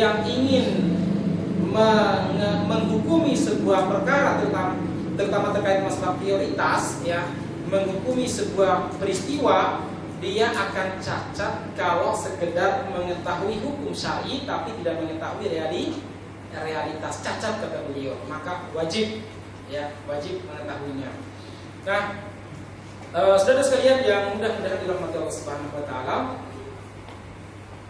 yang ingin menghukumi sebuah perkara, terutama terkait masalah prioritas, ya, menghukumi sebuah peristiwa, dia akan cacat kalau sekedar mengetahui hukum syar'i tapi tidak mengetahui realitas. Cacat kata beliau. Maka wajib mengetahuinya. Nah, saudara sekalian yang mudah-mudahan dirahmati Allah Subhanahu wa taala.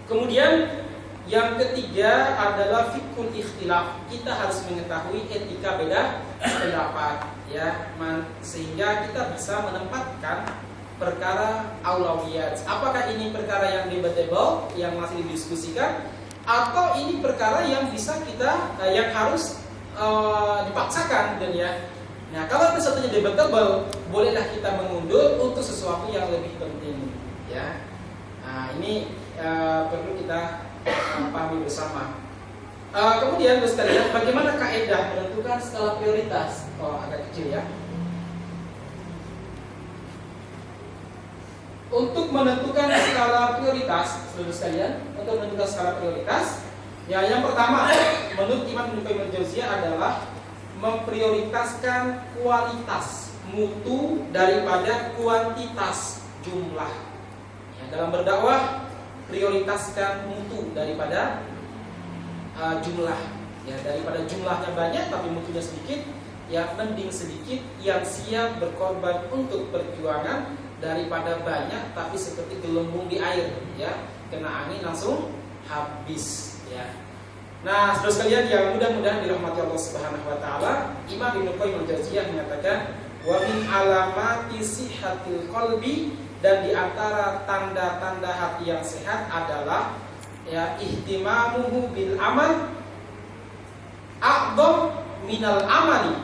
Kemudian yang ketiga adalah fiqhul ikhtilaf. Kita harus mengetahui etika beda pendapat, ya, sehingga kita bisa menempatkan perkara aulawiyat. Apakah ini perkara yang debatable, yang masih didiskusikan, atau ini perkara yang bisa kita yang harus dipaksakan, dan ya. Nah, kalau satunya debatable, bolehlah kita mengundur untuk sesuatu yang lebih penting, ya. Nah, ini perlu kita pahami bersama. Kemudian sekalian, bagaimana kaidah menentukan skala prioritas? Oh, agak kecil ya. Untuk menentukan skala prioritas, saudara sekalian, untuk menentukan skala prioritas, ya, yang pertama menurut Imam Ibnu Qayyim al-Jauziyah adalah memprioritaskan kualitas, mutu daripada kuantitas, jumlah. Ya, dalam berdakwah prioritaskan mutu daripada jumlah, ya, daripada jumlahnya banyak tapi mutunya sedikit, ya mending sedikit yang siap berkorban untuk perjuangan daripada banyak tapi seperti gelembung di air, ya, kena angin langsung habis, ya. Nah, saudara sekalian yang mudah-mudahan dirahmati Allah Subhanahu wa taala, Imam Ibnu Qayyim al-Jauziyah mengatakan wa min alamati sihhatil qalbi, dan di antara tanda-tanda hati yang sehat adalah, ya, ihtimamuhu bil amal a'dham minal amali.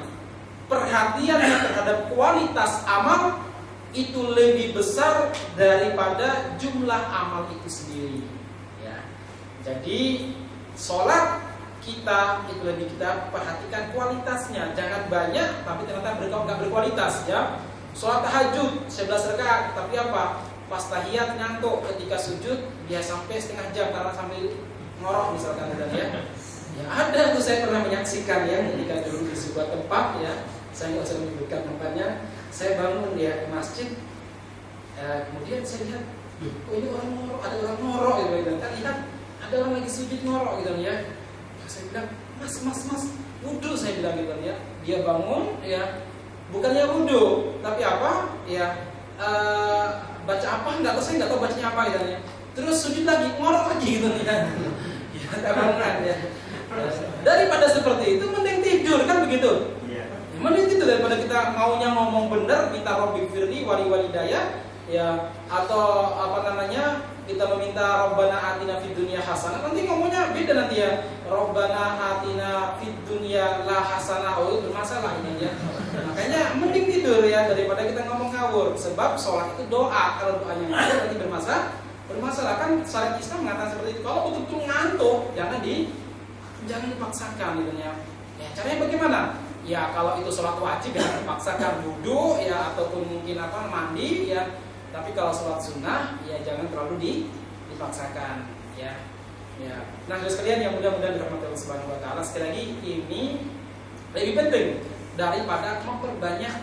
Perhatiannya terhadap kualitas amal itu lebih besar daripada jumlah amal itu sendiri, ya. Jadi sholat kita itu lebih kita perhatikan kualitasnya, jangan banyak tapi ternyata nggak berkualitas, ya. Sholat tahajud 11 rakaat, tapi apa? Pas tahiyat ngantuk, ketika sujud dia sampai setengah jam karena sambil ngorok misalkan, ya. Ya ada tuh, saya pernah menyaksikan, ya, ketika dulu di sebuah tempat, ya, saya nggak usah menyebutkan tempatnya, saya bangun dia ke masjid, kemudian saya lihat, oh ini orang ngorok, ada orang ngorok gitu, kan lihat ada orang lagi sujud ngorok gitu, ya. Saya bilang, mas, wudhu, saya bilang gitu, ya. Dia bangun, ya, bukannya wudhu, tapi apa, ya, baca apa, saya nggak tahu bacanya apa gitu, ya. Terus sujud lagi, ngorok lagi gitu, ya. Ya, bangunan, ya. Daripada seperti itu, mending tidur, kan begitu. Mending tidur daripada kita maunya ngomong benar, minta Rabbi firli wali walidayah, ya, atau apa namanya, kita meminta Rabbana atina fid dunya hasanah, nanti ngomongnya beda nanti, ya. Rabbana atina fid dunya la hasanah, oh itu bermasalah ini, ya. Makanya mending tidur, ya, daripada kita ngomong ngawur. Sebab sholat itu doa, kalau doanya ngawur nanti bermasalah. Kan syariat Islam mengatakan seperti itu. Kalau betul-betul ngantuk, jangan dipaksakan gitu, ya. Ya, caranya bagaimana? Ya, kalau itu sholat wajib ya dipaksakan wudu, ya, ataupun mungkin mandi, ya. Tapi kalau sholat sunnah, ya jangan terlalu dipaksakan, ya. Ya. Nah, saudara sekalian yang mudah-mudahan dirahmati Allah Subhanahu wa taala, sekali lagi ini lebih penting daripada memperbanyak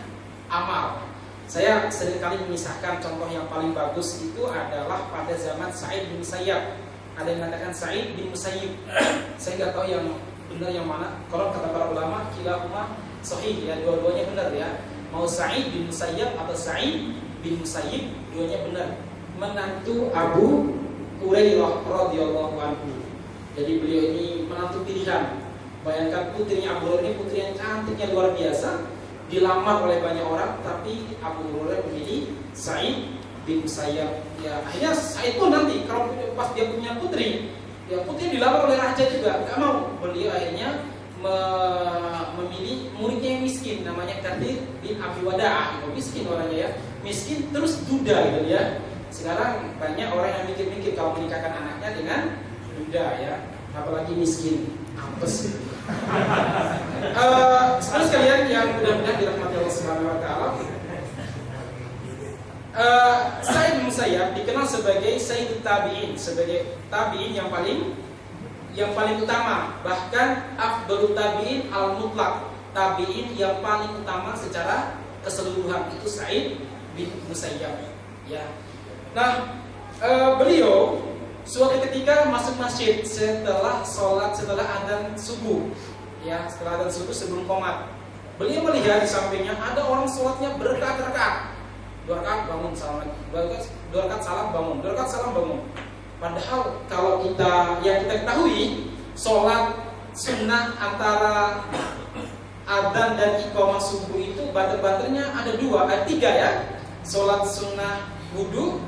amal. Saya seringkali memisahkan, contoh yang paling bagus itu adalah pada zaman Sa'id bin Musayyab. Ada yang mengatakan Sa'id bin Musayyib. Saya nggak tahu yang benar yang mana. Kalau kata para ulama, kilahuma sahih, ya, dua-duanya benar, ya. Mau Sa'id bin Musayyab atau Sa'id bin Musayyib, duanya benar. Menantu Abu Hurairah radhiyallahu anhu. Jadi beliau ini menantu pilihan. Bayangkan putrinya Abu Hurairah ini putri yang cantiknya luar biasa, dilamar oleh banyak orang, tapi Abu Hurairah memilih Sa'id bin Musayyab. Ya, akhirnya Sa'id pun nanti kalau pas dia punya putri, ya, putri dilamar oleh raja juga, nggak mau. Beliau akhirnya memilih muridnya yang miskin, namanya Kathir bin Abi Wada'ah. Itu miskin orangnya, ya, miskin terus duda gitu, ya. Sekarang banyak orang yang mikir-mikir kalau menikahkan anaknya dengan duda, ya, apalagi miskin, apes. Saudara sekalian yang mudah-mudahan dirahmati Allah Subhanahu wa taala, Sa'id bin Musayyab dikenal sebagai Sayyidut Tabi'in, sebagai tabi'in yang paling utama, bahkan afdhalut tabi'in al-mutlaq, tabi'in yang paling utama secara keseluruhan itu Sa'id bin Musayyab. Ya. Nah, beliau suatu ketika masuk masjid setelah adzan subuh. Ya, setelah adzan subuh sebelum qomat. Beliau melihat di sampingnya ada orang sholatnya berrakaat-rakaat. 2 rakaat bangun salam, 2 rakaat salam bangun, 2 rakaat salam bangun. Padahal kalau kita ketahui sholat sunnah antara adzan dan iqamah subuh itu banter-banternya ada 3 ya. Sholat sunnah wudu,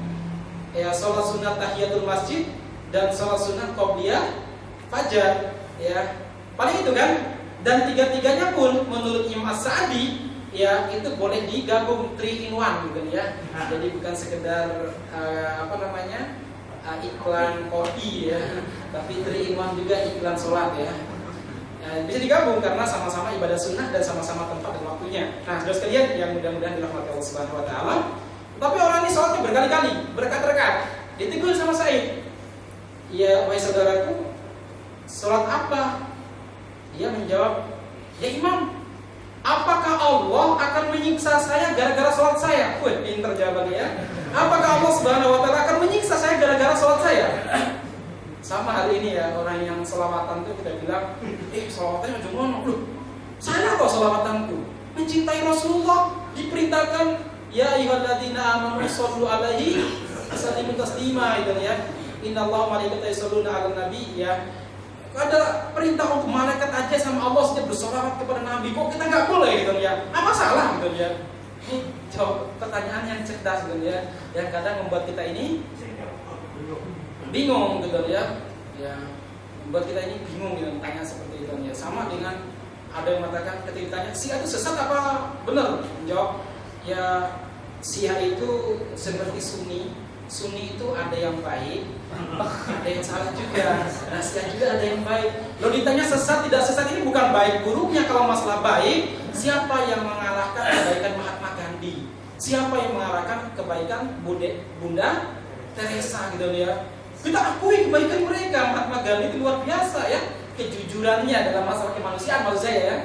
ya, sholat sunnah tahiyatul masjid, dan sholat sunnah qobliyah fajar, ya. Paling itu kan. Dan 3-tiganya pun menurut Imam As-Sa'di, ya, itu boleh digabung 3 in 1 gitu ya. Jadi bukan sekedar iklan kopi ya, tapi 3 in 1 juga iklan sholat ya. Bisa digabung karena sama-sama ibadah sunnah dan sama-sama tempat dan waktunya. Nah, saudara sekalian yang mudah-mudahan dirahmati Allah Subhanahu wa taala. Tapi orang ini sholatnya berkali-kali, berrakaat-rakaat. Ditegur sama Sa'id. "Ya, wahai saudaraku, sholat apa?" Dia menjawab, "Ya Imam, apakah Allah akan menyiksa saya gara-gara sholat saya?" Wih, pinter jawabannya ya. Apakah Allah Subhanahu wa taala akan menyiksa saya gara-gara sholat saya? Sama hari ini ya, orang yang sholawatan tuh kita bilang, sholawatannya macam mana? Loh, saya kok sholawatanku mencintai Rasulullah, diperintahkan ya ayyuhalladzina amanu shollu alaihi wasallimu taslima itu ya. Innallaha malaikatahu yusholluna 'alan nabi ya. Ada perintah untuk malaikat aja sama Allah setiap bersolawat kepada Nabi, kok kita nggak boleh gitu ya? Apa salah gitu ya? Ini jawab pertanyaan yang cerdas gitu ya, yang kadang membuat kita ini bingung gitu ya, membuat kita ini bingung dengan tanya seperti itu ya. Sama dengan ada yang mengatakan ketika ditanya, Syiah itu sesat apa benar? Menjawab, ya Syiah itu seperti Sunni itu ada yang baik, ada yang salah juga. Nah, Syiah juga ada yang baik. Lalu ditanya sesat tidak sesat, ini bukan baik buruknya. Kalau masalah baik, siapa yang mengalahkan kebaikan Mahatma Gandhi? Siapa yang mengalahkan kebaikan Bunda Teresa gitu ya? Kita akui kebaikan mereka. Mahatma Gandhi itu luar biasa ya, kejujurannya dalam masalah kemanusiaan maksud saya ya.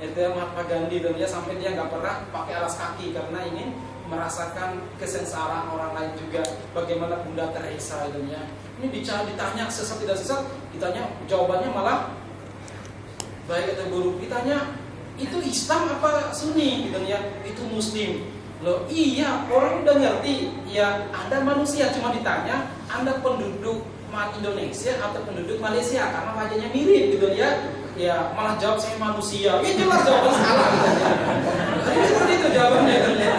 Itu Mahatma Gandhi gitu ya, sampai dia nggak pernah pakai alas kaki karena ingin merasakan kesengsaraan orang lain juga. Bagaimana Bunda Teresa itu ya. Ini ditanya sesat tidak sesat, ditanya jawabannya malah baik atau buruk. Ditanya itu Islam apa Sunni gitu ya. Itu Muslim. Loh iya, orang udah ngerti. Ya, Anda manusia, cuma ditanya Anda penduduk Indonesia atau penduduk Malaysia karena wajahnya mirip gitu ya. Ya, malah jawab saya manusia. Ya jelas jawaban salah gitu ya. Seperti itu jawabannya gitu ya.